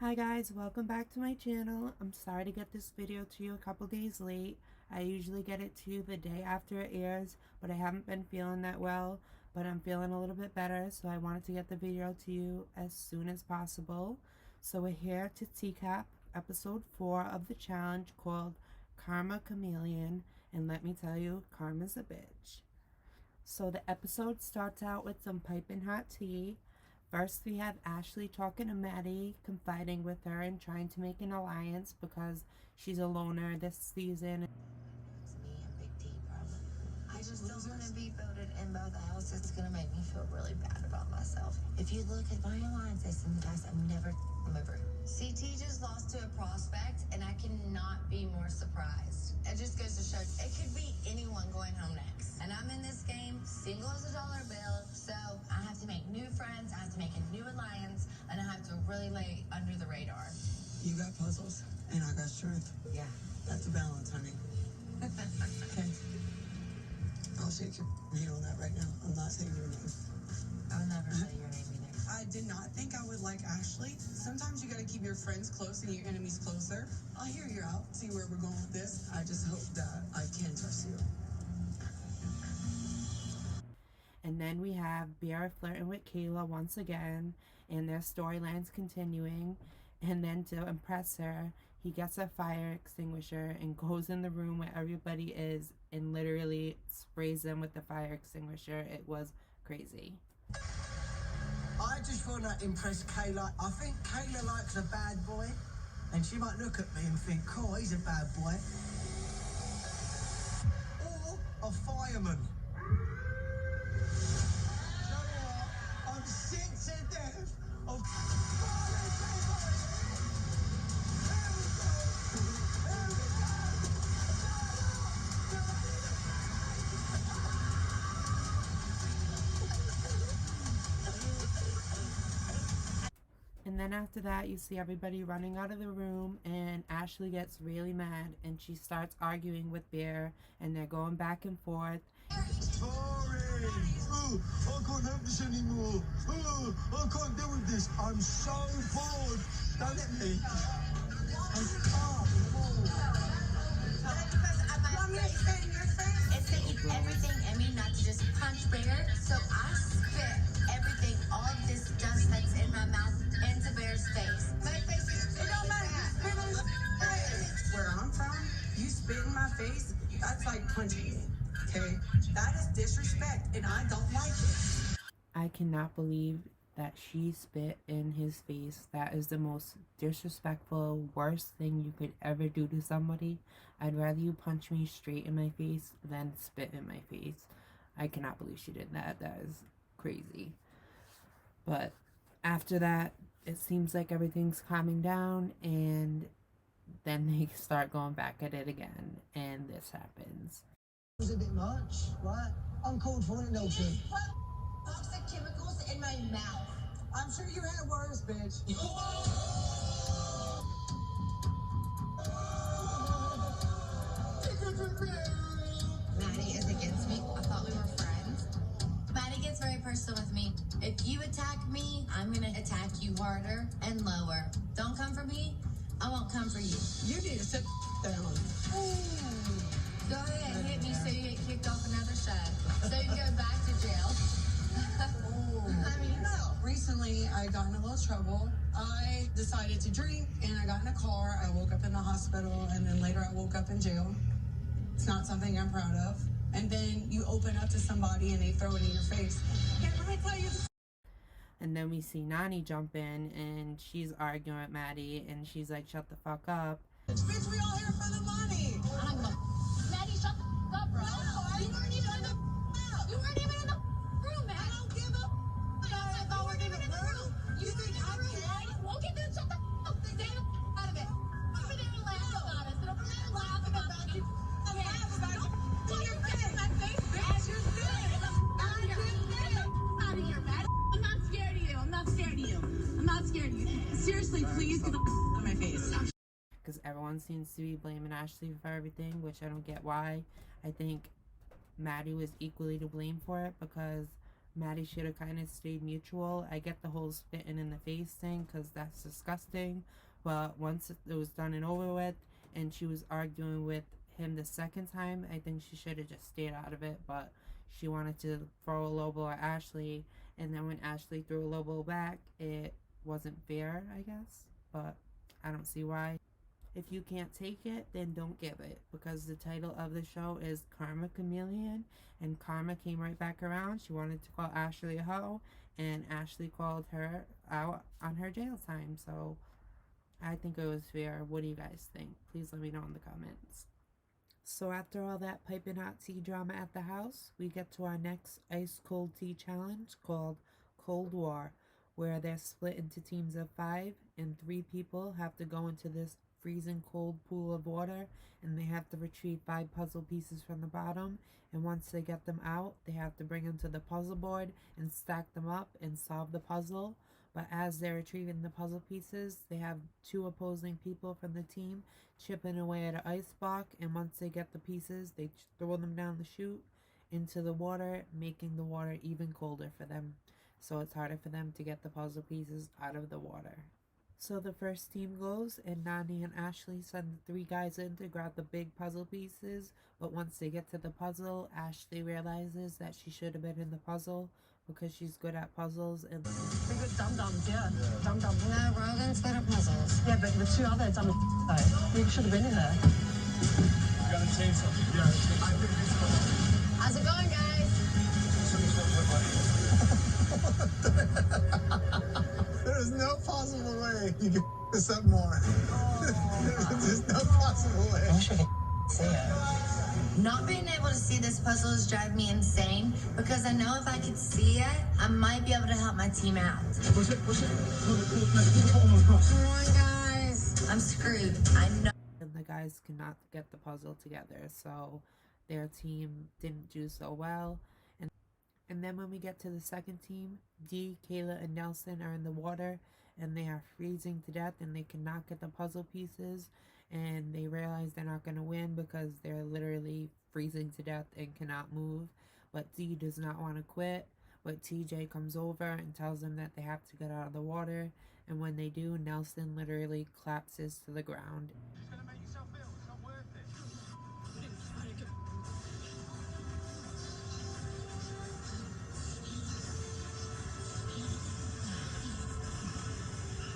Hi guys, welcome back to my channel. I'm sorry to get this video to you a couple days late. I usually get it to you the day after it airs, but I haven't been feeling that well, but I'm feeling a little bit better, so I wanted to get the video to you as soon as possible. So we're here to TEAcap episode 4 of the challenge called Karma Chameleon, and let me tell you, karma's a bitch. So the episode starts out with some piping hot tea. First, we have Ashley talking to Maddie, confiding with her and trying to make an alliance because she's a loner this season. It's me and Big D, bro. I just don't want to be voted in by the house. It's going to make me feel really bad about myself. If you look at my alliances in the past, I've never over. CT just lost to a prospect, and I cannot be more surprised. It just goes to show it could be anyone going home next. And I'm in this game single as a dollar bill, so I have to make new friends, I have to make a new alliance, and I have to really lay under the radar. You got puzzles, and I got strength. Yeah. That's a balance, honey. Okay. I'll shake your hand on that right now. I'm not saying your name. I'll never say your name either. I did not think I would like Ashley. Sometimes you gotta keep your friends close and your enemies closer. I'll hear you out, see where we're going with this. I just hope that I can trust you. And then we have Bear flirting with Kayla once again, and their storylines continuing. And then to impress her, he gets a fire extinguisher and goes in the room where everybody is and literally sprays them with the fire extinguisher. It was crazy. I just want to impress Kayla. I think Kayla likes a bad boy, and she might look at me and think, cool, he's a bad boy. Or a fireman. You know what? I'm sick to death of And then after that, you see everybody running out of the room, and Ashley gets really mad, and she starts arguing with Bear, and they're going back and forth. boring. I can't have this anymore. I can't deal with this. I'm so bored. Don't let me. I'm It's taking everything in me not to just punch Bear, so I spit everything, all of this dust that's in my mouth, into Bear's face. My face is it don't matter. Spit in his face. Where I'm from, you spit in my face, that's like punching me, okay? That is disrespect, and I don't like it. I cannot believe that she spit in his face. That is the most disrespectful, worst thing you could ever do to somebody. I'd rather you punch me straight in my face than spit in my face. I cannot believe she did that. That is crazy. But after that, it seems like everything's calming down, and then they start going back at it again, and this happens. It was a bit much, right? Uncalled for it, Nelson. Toxic chemicals in my mouth. I'm sure you had worse, bitch. Maddie is against me. I thought we were friends. Maddie gets very personal with me. If you attack me, I'm gonna attack you harder and lower. Don't come for me, I won't come for you. You need to sit down. Go ahead, hit me so you get kicked off another shed. So you go back to jail. I mean, No. Recently, I got in a little trouble. I decided to drink, and I got in a car. I woke up in the hospital, and then later I woke up in jail. It's not something I'm proud of. And then you open up to somebody, and they throw it in your face. And let me tell you. And then we see Nani jump in, and she's arguing with Maddie, and she's like, shut the fuck up. Bitch, we all here for the money. I'm a Maddie, shut the f up, bro. You weren't even in the You weren't even in the room, man. I don't give a I thought we weren't even in the room. You think I'm kidding? Okay, then shut the f up. Stay the f out of it. Over there and laugh about us. And over there and laugh about you. Okay, do your thing. My face, bitch. You're good. Out of here, Maddie. I'm not scared of you. I'm not scared of you. I'm not scared of you. Seriously, please get the out of my face. Because everyone seems to be blaming Ashley for everything, which I don't get why. I think Maddie was equally to blame for it because Maddie should have kind of stayed mutual. I get the whole spitting in the face thing because that's disgusting. But once it was done and over with, and she was arguing with him the second time, I think she should have just stayed out of it. But she wanted to throw a low blow at Ashley, and then when Ashley threw a low blow back, it wasn't fair, I guess. But I don't see why. If you can't take it, then don't give it, because the title of the show is Karma Chameleon, and Karma came right back around. She wanted to call Ashley a hoe, and Ashley called her out on her jail time. So I think it was fair. What do you guys think? Please let me know in the comments. So after all that piping hot tea drama at the house, we get to our next ice cold tea challenge called Cold War, where they're split into teams of 5, and 3 people have to go into this freezing cold pool of water, and they have to retrieve 5 puzzle pieces from the bottom, and once they get them out, they have to bring them to the puzzle board and stack them up and solve the puzzle. But as they're retrieving the puzzle pieces, they have 2 opposing people from the team chipping away at an ice block, and once they get the pieces, they throw them down the chute into the water, making the water even colder for them. So it's harder for them to get the puzzle pieces out of the water. So the first team goes, and Nani and Ashley send the 3 guys in to grab the big puzzle pieces, but once they get to the puzzle, Ashley realizes that she should have been in the puzzle because she's good at puzzles. And We got dum-dums, yeah. Dum-dums. No, Rogan's good at puzzles. Yeah, but the 2 others, though, we should have been in there. You gotta change something. Yeah, I think it's cool. How's it going, guys? There's no possible way you can this up more. There's no possible way. I wish we could see it. Not being able to see this puzzle is driving me insane because I know if I could see it, I might be able to help my team out. Push it. Almost crossed. Come on, guys. I'm screwed. I know. and the guys could not get the puzzle together, so their team didn't do so well. And then when we get to the second team, Dee, Kayla, and Nelson are in the water, and they are freezing to death, and they cannot get the puzzle pieces, and they realize they're not going to win because they're literally freezing to death and cannot move. But Dee does not want to quit, but TJ comes over and tells them that they have to get out of the water, and when they do, Nelson literally collapses to the ground. It's gonna make yourself ill. It's not worth it.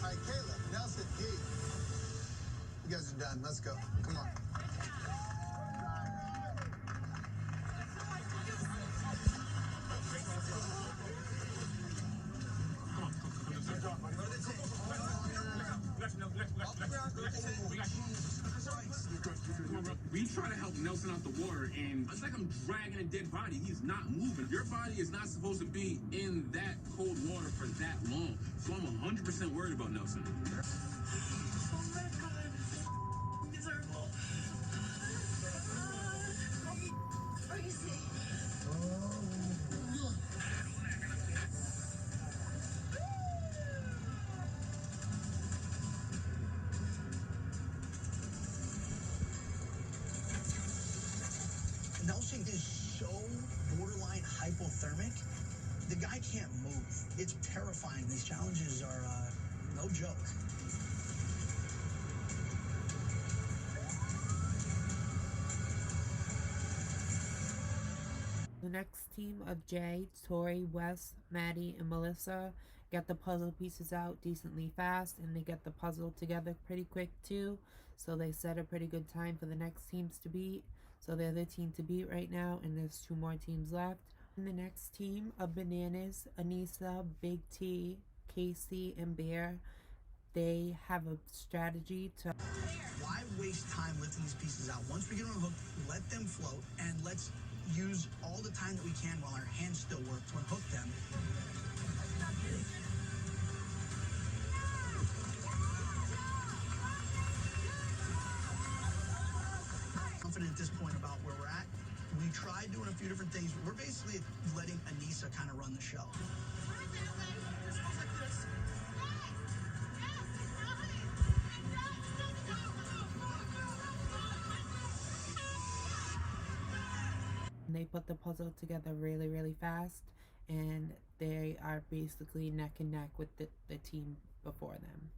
All right, Kayla, Nelson, Dee. You guys are done. Let's go. Come on. We try to help Nelson out the water, and it's like I'm dragging a dead body. He's not moving. Your body is not supposed to be in that cold water for that long. So I'm 100% worried about Nelson. Nelson is so borderline hypothermic. The guy can't move. It's terrifying. These challenges are no joke. The next team of Jay, Tori, Wes, Maddie, and Melissa get the puzzle pieces out decently fast, and they get the puzzle together pretty quick too, so they set a pretty good time for the next teams to beat. So they're the team to beat right now, and there's 2 more teams left. And the next team of Bananas, Anissa, Big T, Casey, and Bear, they have a strategy to... Why waste time lifting these pieces out? Once we get on a hook, let them float, and let's use all the time that we can while our hands still work to unhook them. Confident at this point about where we're at. We tried doing a few different things. We're basically letting Anissa kind of run the show. They put the puzzle together really, really fast, and they are basically neck and neck with the team before them.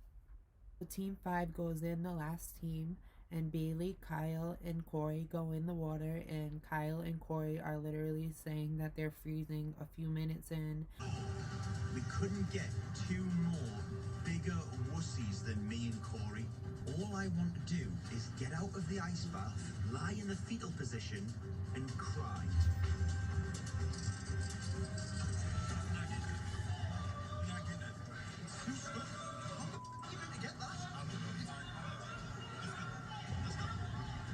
So Team 5 goes in, the last team, and Bailey, Kyle, and Corey go in the water, and Kyle and Corey are literally saying that they're freezing a few minutes in. We couldn't get two more bigger wussies than me and Corey. All I want to do is get out of the ice bath, lie in the fetal position, and cry.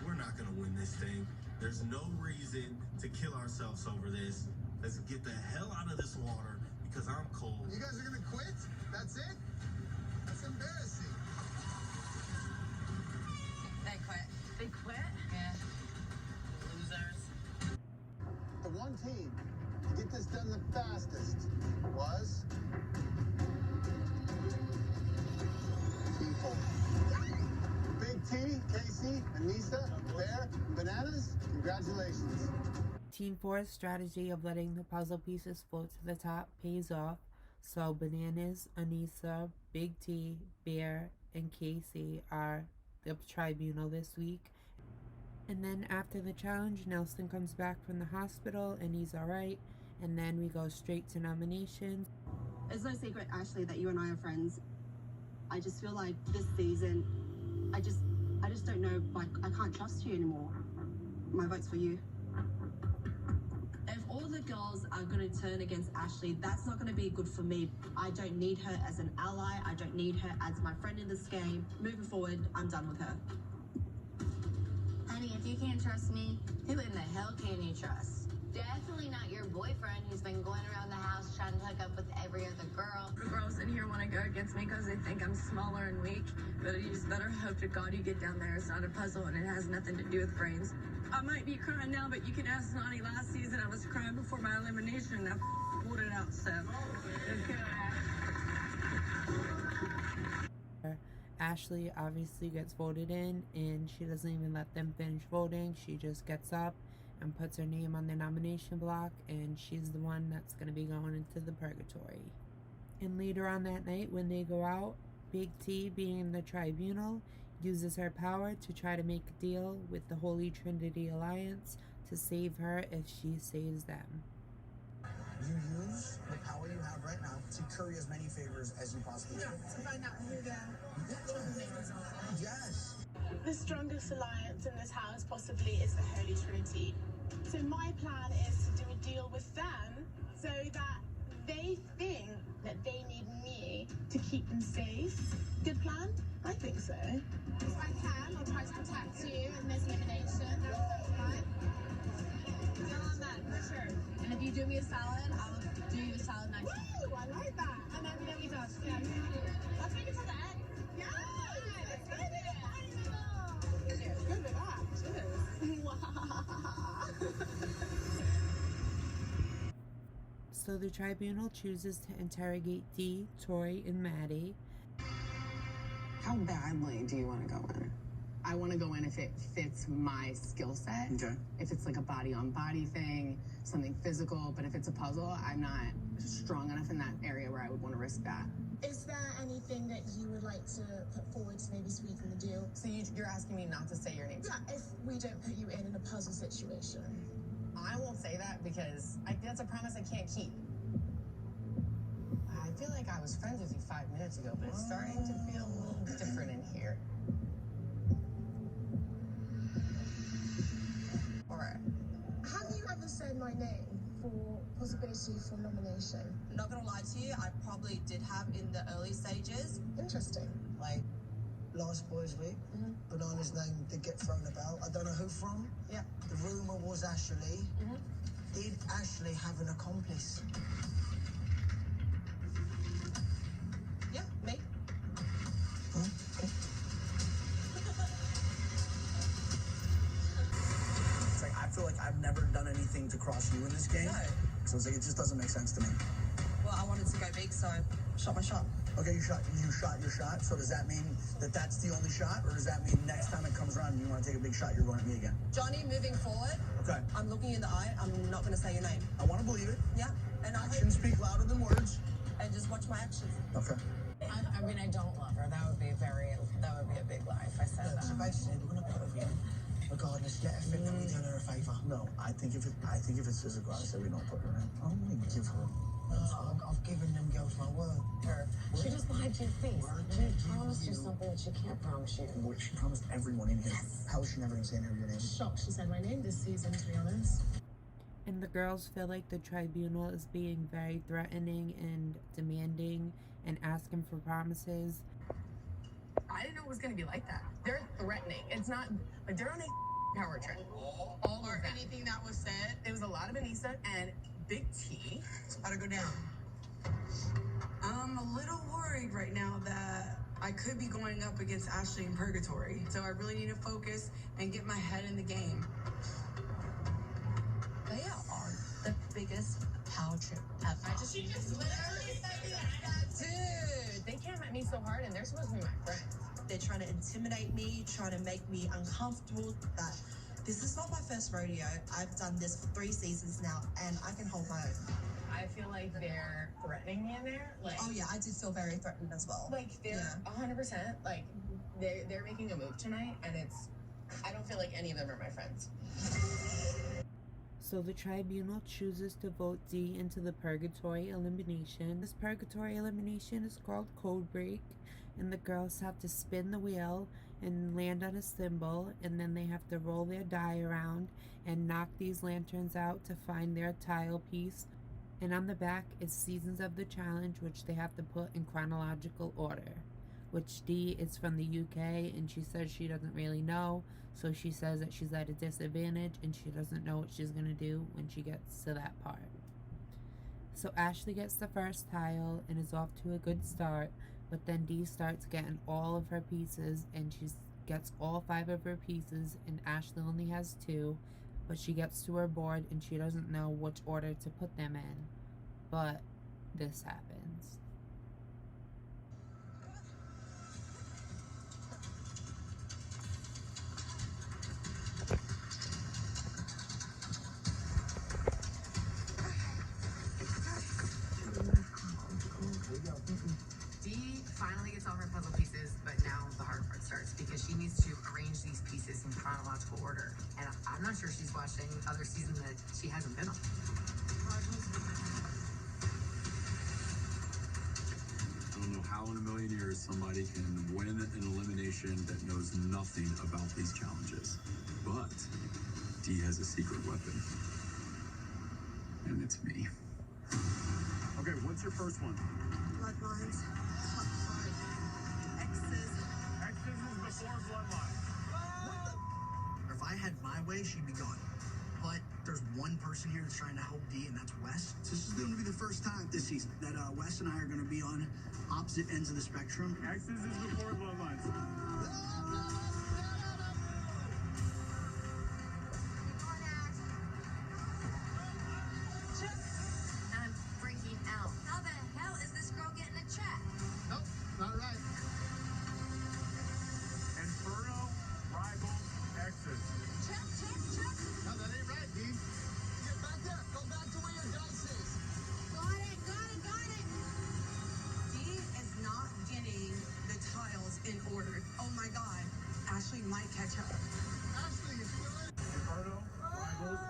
We're not gonna win this thing. There's no reason to kill ourselves over this. Let's get the hell out of this water because I'm cold. You guys are gonna quit? That's it? That's embarrassing. They quit. They quit? Yeah. Losers. The one team to get this done the fastest was Team 4. Big T, Casey, Anissa, Bear, Bananas, congratulations. Team 4's strategy of letting the puzzle pieces float to the top pays off, so Bananas, Anissa, Big T, Bear, and Casey are the tribunal this week. And then after the challenge, Nelson comes back from the hospital and he's alright, and then we go straight to nominations. It's no secret, Ashley, that you and I are friends. I just feel like this season, I just don't know, like, I can't trust you anymore. My vote's for you. If all the girls are going to turn against Ashley, that's not going to be good for me. I don't need her as an ally. I don't need her as my friend in this game. Moving forward, I'm done with her. Honey, if you can't trust me, who in the hell can you trust? Definitely not your boyfriend who's been going around the house trying to hook up with every other girl. The girls in here want to go against me because they think I'm smaller and weak, but you just better hope to God you get down there. It's not a puzzle and it has nothing to do with brains. I might be crying now, but you can ask Nani. Last season I was crying before my elimination and I pulled it out, so okay. Ashley obviously gets voted in, and she doesn't even let them finish voting. She just gets up and puts her name on the nomination block, and she's the one that's going to be going into the Purgatory. And later on that night when they go out, Big T, being the tribunal, uses her power to try to make a deal with the Holy Trinity Alliance to save her if she saves them. You use the power you have right now to curry as many favors as you possibly can. To find out who the troublemakers are. Yes. The strongest alliance in this house possibly is the Holy Trinity. So my plan is to do a deal with them so that they think that they need me to keep them safe. Good plan? I think so. If I can, I'll try to protect you in this elimination. That's fine. Go on then, for sure. And if you do me a salad, I'll do you a salad next time. Woo! I like that. And then we don't need to. Yeah. Let's make it to the end. Yeah! Let's go to the final! Cheers. Good with that. Cheers. So the tribunal chooses to interrogate Dee, Tori, and Maddie. How badly do you want to go in? I want to go in if it fits my skill set. Okay. If it's like a body-on-body thing, something physical, but if it's a puzzle, I'm not strong enough in that area where I would want to risk that. Is there anything that you would like to put forward to maybe sweeten the deal? So you're asking me not to say your name? Yeah, if we don't put you in a puzzle situation. I won't say that because that's a promise I can't keep. I feel like I was friends with you 5 minutes ago, but it's starting to feel a little different in here. All right. Have you ever said my name for possibility for nomination? Not gonna lie to you, I probably did have in the early stages. Interesting. Like last boys week, Banana's name did get thrown about. I don't know who from. Yeah. The rumour was Ashley. Did Ashley have an accomplice? Yeah, me. Okay. It's like I feel like I've never done anything to cross you in this game. No. So it's like it just doesn't make sense to me. Well, I wanted to go big, so shot my shot. Okay, you shot your shot. So does that mean that that's the only shot, or does that mean next time it comes around time you want to take a big shot, you're going at me again. Johnny, moving forward, Okay. I'm looking you in the eye. I'm not going to say your name. I want to believe it. Yeah? And Actions speak louder than words. and just watch my actions. Okay. I mean, I don't love her. That would be a big lie if I said So that. basically, we're gonna put her in. Regardless, let her think that we're doing her a favour. No, I think if it's physical, I say we don't put her in. I don't want to give her. I've given them girls my word. She just lied to your face. She promised you something that she can't promise you. What she promised everyone in here. Yes. How is she never gonna say any of your name? Shocked she said my name this season, to be honest. And the girls feel like the tribunal is being very threatening and demanding and asking for promises. I didn't know it was going to be like that. They're threatening. It's not like they're on a power trip. All or anything that was said. It was a lot of Anissa and Big T. It's about to go down. I'm a little worried right now that I could be going up against Ashley in Purgatory. So I really need to focus and get my head in the game. They are the biggest power trip ever. She just literally said that. Dude, they came at me so hard and they're supposed to be my friends. They're trying to intimidate me, trying to make me uncomfortable. But this is not my first rodeo. I've done this for 3 seasons now, and I can hold my own. I feel like they're threatening me in there. Like, Oh yeah, I did feel very threatened as well. like they're 100%. Like they're making a move tonight, and I don't feel like any of them are my friends. So the tribunal chooses to vote D into the Purgatory elimination. This Purgatory elimination is called Code Break, and the girls have to spin the wheel and land on a symbol, and then they have to roll their die around and knock these lanterns out to find their tile piece. And on the back is seasons of the challenge, which they have to put in chronological order. Which D is from the UK, and she says she doesn't really know, so she says that she's at a disadvantage and she doesn't know what she's gonna do when she gets to that part. So Ashley gets the first tile and is off to a good start, but then D starts getting all of her pieces, and she gets all 5 of her pieces, and Ashley only has 2, but she gets to her board and she doesn't know which order to put them in. But this happens. Dee finally gets all her puzzle pieces, but now the hard part starts because she needs to arrange these pieces in chronological order. And I'm not sure she's watched any other season that she hasn't been on. I don't know how in a million years somebody can win an elimination that knows nothing about these challenges. But Dee has a secret weapon. And it's me. Okay, what's your first one? Bloodlines. Top 5. X's. X's is before bloodline. If I had my way, she'd be gone. But there's one person here that's trying to help Dee, and that's Wes. This is going to be the first time this season that Wes and I are going to be on opposite ends of the spectrum. X's is before bloodlines. I'm freaking out. How the hell is this girl getting a check? Nope, not right. Inferno, rivals, X's. Check, check, check. No, that ain't right, Dee. Get back there. Go back to where your dice is. Got it, got it, got it. Dee is not getting the tiles in order. Oh my god. Ashley might catch up. Ashley, you still in? Inferno, rivals,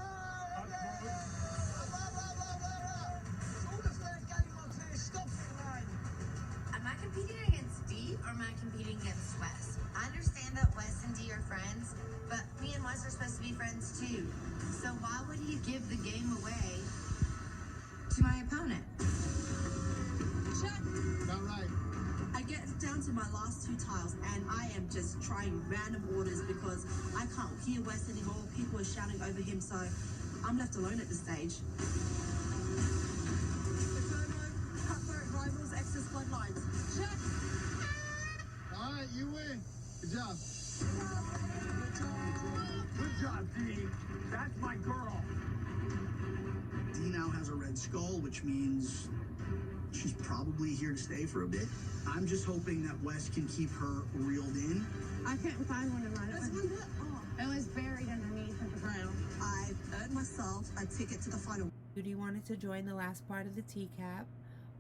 Am I competing against Dee or am I competing against Wes? I understand that Wes and Dee are friends, but me and Wes are supposed to be friends too. So why would he give the game away to my opponent? Check. Not right. I get down to my last 2 tiles, and I am just trying random orders because I can't hear Wes anymore. People are shouting over him, so I'm left alone at this stage. Inferno, Cutthroat, Rivals, X's, Bloodlines. Check. All right, you win. Good job. Good job, Dee. That's my girl. Dee now has a red skull, which means she's probably here to stay for a bit. I'm just hoping that Wes can keep her reeled in. I can't find one of mine. There's one here. a ticket to the final. Judy wanted to join the last part of the TEAcap,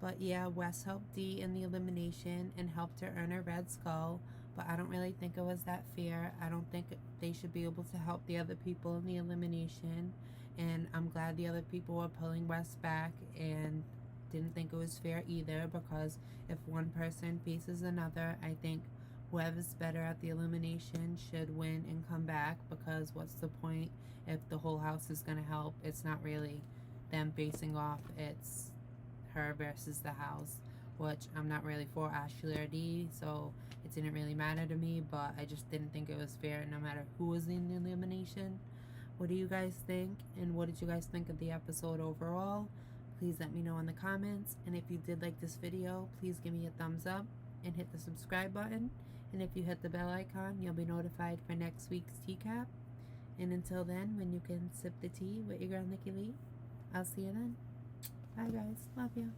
but yeah, Wes helped Dee in the elimination and helped her earn a red skull, but I don't really think it was that fair. I don't think they should be able to help the other people in the elimination, and I'm glad the other people were pulling Wes back, and didn't think it was fair either, because if one person faces another, I think whoever's better at the elimination should win and come back, because what's the point if the whole house is going to help? It's not really them facing off, it's her versus the house, which I'm not really for Ashley or Dee, so it didn't really matter to me, but I just didn't think it was fair no matter who was in the elimination. What do you guys think, and what did you guys think of the episode overall? Please let me know in the comments, and if you did like this video, please give me a thumbs up and hit the subscribe button, and if you hit the bell icon, you'll be notified for next week's TEAcap. And until then, when you can sip the tea with your girl Nicki Leigh, I'll see you then. Bye guys, love you.